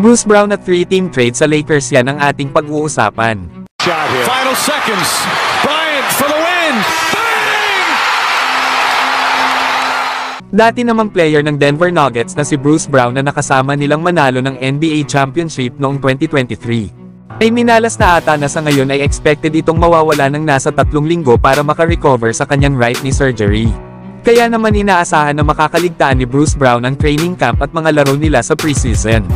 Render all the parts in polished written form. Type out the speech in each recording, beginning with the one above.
Bruce Brown at 3-team trade sa Lakers, yan ang ating pag-uusapan. Final seconds. Bryant for the win. Bang! Dati namang player ng Denver Nuggets na si Bruce Brown na nakasama nilang manalo ng NBA Championship noong 2023. Ay minalas na ata na sa ngayon ay expected itong mawawala ng nasa 3 linggo para makarecover sa kanyang right knee surgery. Kaya naman inaasahan na makakaligtaan ni Bruce Brown ang training camp at mga laro nila sa preseason.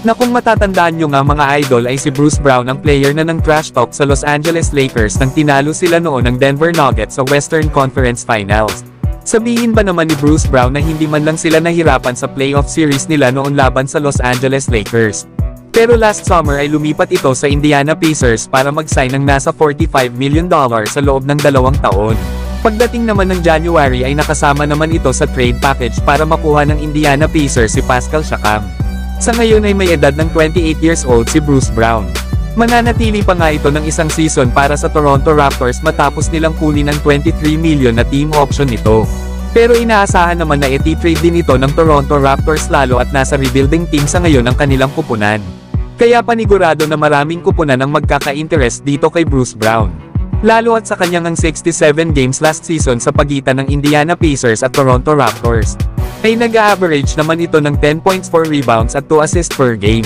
Na kung matatandaan nyo nga mga idol ay si Bruce Brown ang player na ng trash talk sa Los Angeles Lakers nang tinalo sila noon ng Denver Nuggets sa Western Conference Finals. Sabihin ba naman ni Bruce Brown na hindi man lang sila nahirapan sa playoff series nila noon laban sa Los Angeles Lakers. Pero last summer ay lumipat ito sa Indiana Pacers para mag-sign ng nasa $45 million sa loob ng 2 taon. Pagdating naman ng January ay nakasama naman ito sa trade package para makuha ng Indiana Pacers si Pascal Siakam. Sa ngayon ay may edad ng 28 years old si Bruce Brown. Mananatili pa nga ito ng isang season para sa Toronto Raptors matapos nilang kunin ang $23 million na team option nito. Pero inaasahan naman na i-trade din ito ng Toronto Raptors lalo at nasa rebuilding team sa ngayon ang kanilang kupunan. Kaya panigurado na maraming kupunan ang magkaka-interest dito kay Bruce Brown. Lalo at sa kanyang ang 67 games last season sa pagitan ng Indiana Pacers at Toronto Raptors. Ay nag-average naman ito ng 10 points, 4 rebounds at 2 assists per game.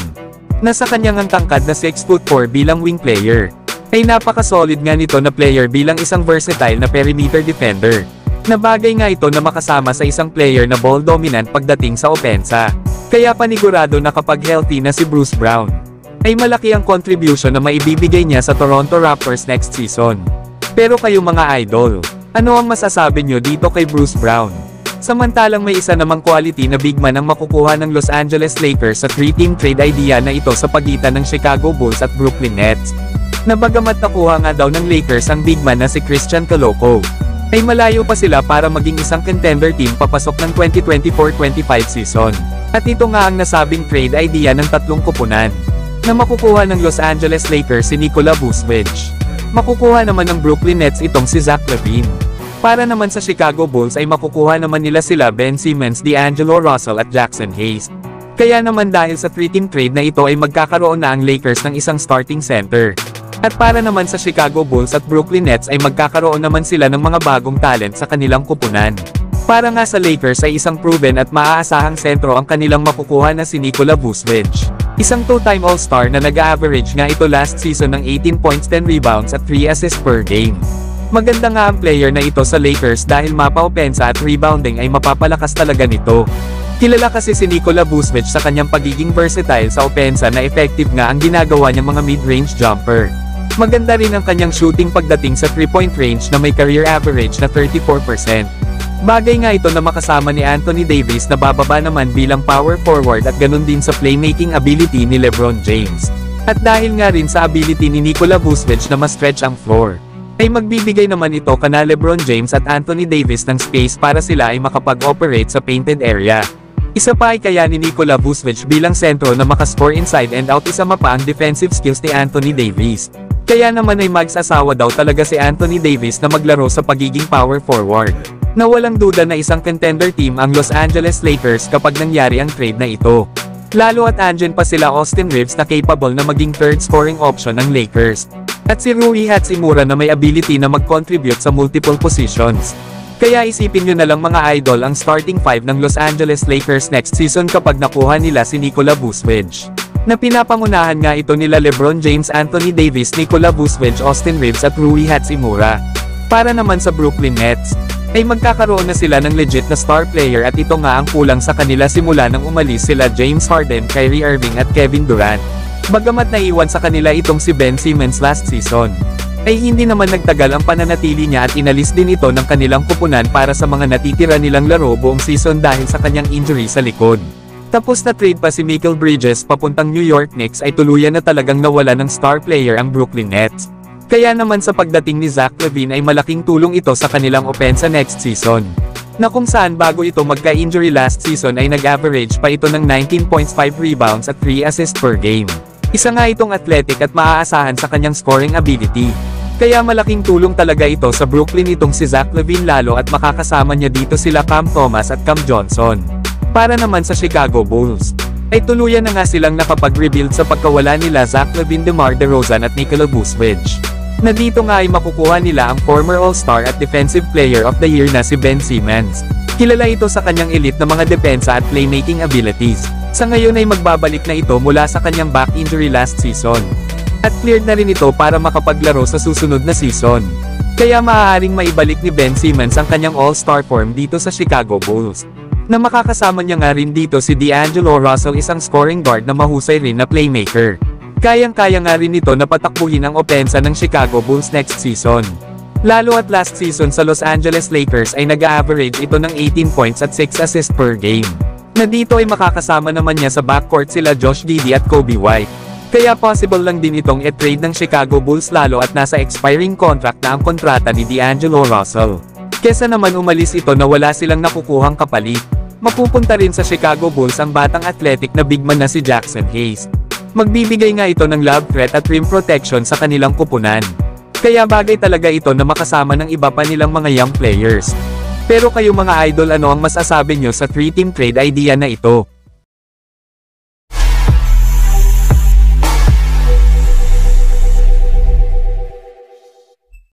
Nasa kanyang ang tangkad na 6'4" bilang wing player. Ay napaka-solid nga nito na player bilang isang versatile na perimeter defender. Na bagay nga ito na makasama sa isang player na ball dominant pagdating sa opensa. Kaya panigurado na kapag healthy na si Bruce Brown, ay malaki ang contribution na maibibigay niya sa Toronto Raptors next season. Pero kayo mga idol, ano ang masasabi nyo dito kay Bruce Brown? Samantalang may isa namang quality na big man ang makukuha ng Los Angeles Lakers sa 3-team trade idea na ito sa pagitan ng Chicago Bulls at Brooklyn Nets. Na bagamat nakuha nga daw ng Lakers ang big man na si Christian Koloko, ay malayo pa sila para maging isang contender team papasok ng 2024-25 season. At ito nga ang nasabing trade idea ng 3 kupunan. Na makukuha ng Los Angeles Lakers si Nikola Vucevic. Makukuha naman ng Brooklyn Nets itong si Zach LaVine. Para naman sa Chicago Bulls ay makukuha naman nila sila Ben Simmons, D'Angelo Russell at Jackson Hayes. Kaya naman dahil sa 3-team trade na ito ay magkakaroon na ang Lakers ng isang starting center. At para naman sa Chicago Bulls at Brooklyn Nets ay magkakaroon naman sila ng mga bagong talent sa kanilang kupunan. Para nga sa Lakers ay isang proven at maaasahang sentro ang kanilang makukuha na si Nikola Vucevic. Isang 2-time All-Star na nag-average nga ito last season ng 18 points, 10 rebounds at 3 assists per game. Maganda nga ang player na ito sa Lakers dahil mapa-opensa at rebounding ay mapapalakas talaga nito. Kilala kasi si Nikola Vucevic sa kanyang pagiging versatile sa opensa na effective nga ang ginagawa niyang mga mid-range jumper. Maganda rin ang kanyang shooting pagdating sa 3-point range na may career average na 34%. Bagay nga ito na makasama ni Anthony Davis na bababa naman bilang power forward at ganun din sa playmaking ability ni LeBron James. At dahil nga rin sa ability ni Nikola Vucevic na ma-stretch ang floor, ay magbibigay naman ito kana LeBron James at Anthony Davis ng space para sila ay makapag-operate sa painted area. Isa pa ay kaya ni Nikola Vucevic bilang sentro na makascore inside and out, isa pa ang defensive skills ni Anthony Davis. Kaya naman ay magsasawa daw talaga si Anthony Davis na maglaro sa pagiging power forward. Na walang duda na isang contender team ang Los Angeles Lakers kapag nangyari ang trade na ito. Lalo at andyan pa sila Austin Reeves na capable na maging third scoring option ng Lakers. At si Rui Hachimura na may ability na mag-contribute sa multiple positions. Kaya isipin nyo na lang mga idol ang starting 5 ng Los Angeles Lakers next season kapag nakuha nila si Nikola Vucevic. Na pinapangunahan nga ito nila LeBron James, Anthony Davis, Nikola Vucevic, Austin Reeves at Rui Hachimura. Para naman sa Brooklyn Nets, ay magkakaroon na sila ng legit na star player at ito nga ang kulang sa kanila simula nang umalis sila James Harden, Kyrie Irving at Kevin Durant. Bagamat naiwan sa kanila itong si Ben Simmons last season, ay hindi naman nagtagal ang pananatili niya at inalis din ito ng kanilang kupunan para sa mga natitira nilang laro buong season dahil sa kanyang injury sa likod. Tapos na trade pa si Mikal Bridges papuntang New York Knicks ay tuluyan na talagang nawala ng star player ang Brooklyn Nets. Kaya naman sa pagdating ni Zach LaVine ay malaking tulong ito sa kanilang opensa next season. Na kung saan bago ito magka-injury last season ay nag-average pa ito ng 19 points, 5 rebounds at 3 assists per game. Isa nga itong athletic at maaasahan sa kanyang scoring ability. Kaya malaking tulong talaga ito sa Brooklyn itong si Zach LaVine lalo at makakasama niya dito sila Cam Thomas at Cam Johnson. Para naman sa Chicago Bulls, ay tuluyan na nga silang nakapag-rebuild sa pagkawala nila Zach LaVine, DeMar DeRozan at Nikola Vucevic. Na dito nga ay makukuha nila ang former All-Star at Defensive Player of the Year na si Ben Simmons. Kilala ito sa kanyang elite na mga depensa at playmaking abilities. Sa ngayon ay magbabalik na ito mula sa kanyang back injury last season. At cleared na rin ito para makapaglaro sa susunod na season. Kaya maaaring maibalik ni Ben Simmons ang kanyang All-Star form dito sa Chicago Bulls. Na makakasama niya nga rin dito si D'Angelo Russell, isang scoring guard na mahusay rin na playmaker. Kayang-kaya nga rin ito na patakbuhin ang opensa ng Chicago Bulls next season. Lalo at last season sa Los Angeles Lakers ay nag-average ito ng 18 points at 6 assists per game. Na dito ay makakasama naman niya sa backcourt sila Josh Giddey at Kobe White. Kaya possible lang din itong i-trade ng Chicago Bulls lalo at nasa expiring contract na ang kontrata ni D'Angelo Russell. Kesa naman umalis ito na wala silang nakukuhang kapalit. Mapupunta rin sa Chicago Bulls ang batang athletic na big man na si Jackson Hayes. Magbibigay nga ito ng lob threat at rim protection sa kanilang kupunan. Kaya bagay talaga ito na makasama ng iba pa nilang mga young players. Pero kayo mga idol, ano ang masasabi nyo sa 3-team trade idea na ito?